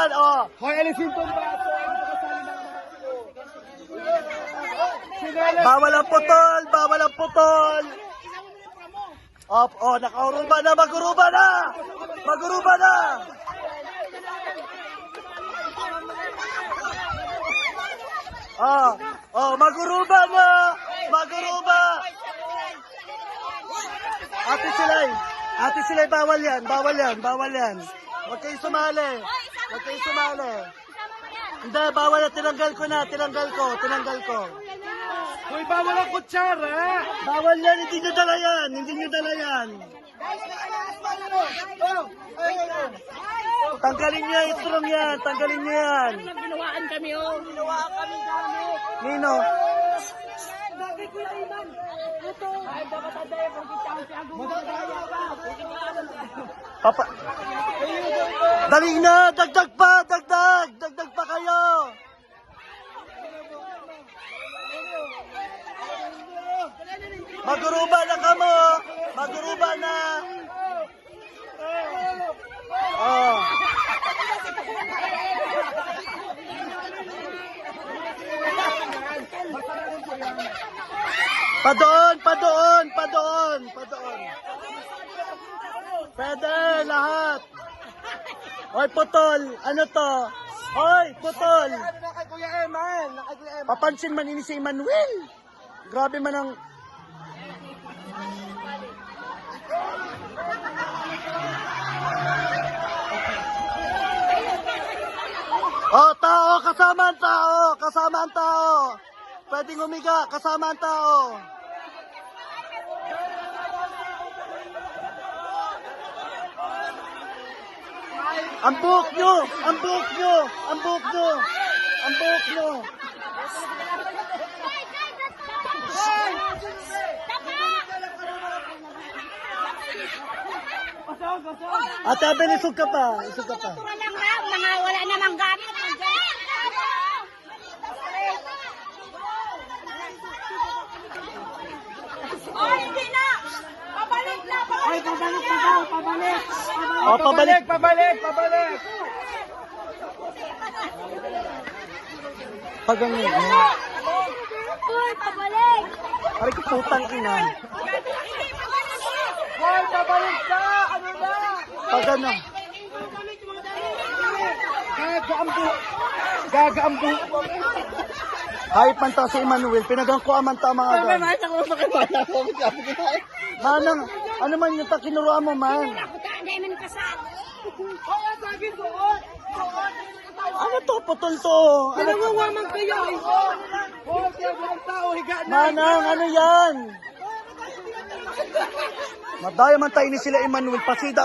yan, oh. Hoy, alisin tong baso. Bawal ang putol, bawal ang putol. Oh, nakahuruba na, maghuruba na. Maghuruba na. Maghuruba na. Maghuruba. Ate Silay, bawal yan, bawal yan, bawal yan. Huwag kayong sumali. Huwag kayong sumali. Hindi, bawal na, tinanggal ko. Hoy, bawal ang kutsara. Bawal yan, hindi nyo dala yan, Tanggalin niyo yung strong yan, tanggalin niyo yan. Ginawaan kami, oh. Ginawaan kami gamit. Nino? Bagay ko yung iman. Ito. Ay, dapat adaya kung kitang Papa. Dali na, dagdag pa kayo. Maghuruba na kamo, maghuruba na. Oh. Padoon. Pwede, lahat. Hoy, putol. Ano to? Hoy, putol. Kay Kuya Eman. Papansin man ini si Emmanuel. Grabe man ang... tao, kasama ang tao. Pwedeng umiga, kasama ang tao. Ang buhok nyo. Ate Abel, isog ka pa. Wala namang gamit. Oh, hindi na! Pabalik na! Ay, pabalik pa daw, pabalik. Pabalik. Pabalik. Pag ganyan. Uy, pabalik! Pare ko putang ina. Hoy, pabalik ka! Ano na? Pag ganyan. Gagambo. Hayop man ta si Emmanuel, pinagangko man ta mga gan. Manang, ano man yung takinuruan mo man? Hindi man kasal. Ano to, putol to? Nangangaman kayo. Hoy, walang tao, higa na. Manang, ano yan? Madaya man tayo ni sila Emmanuel, pasida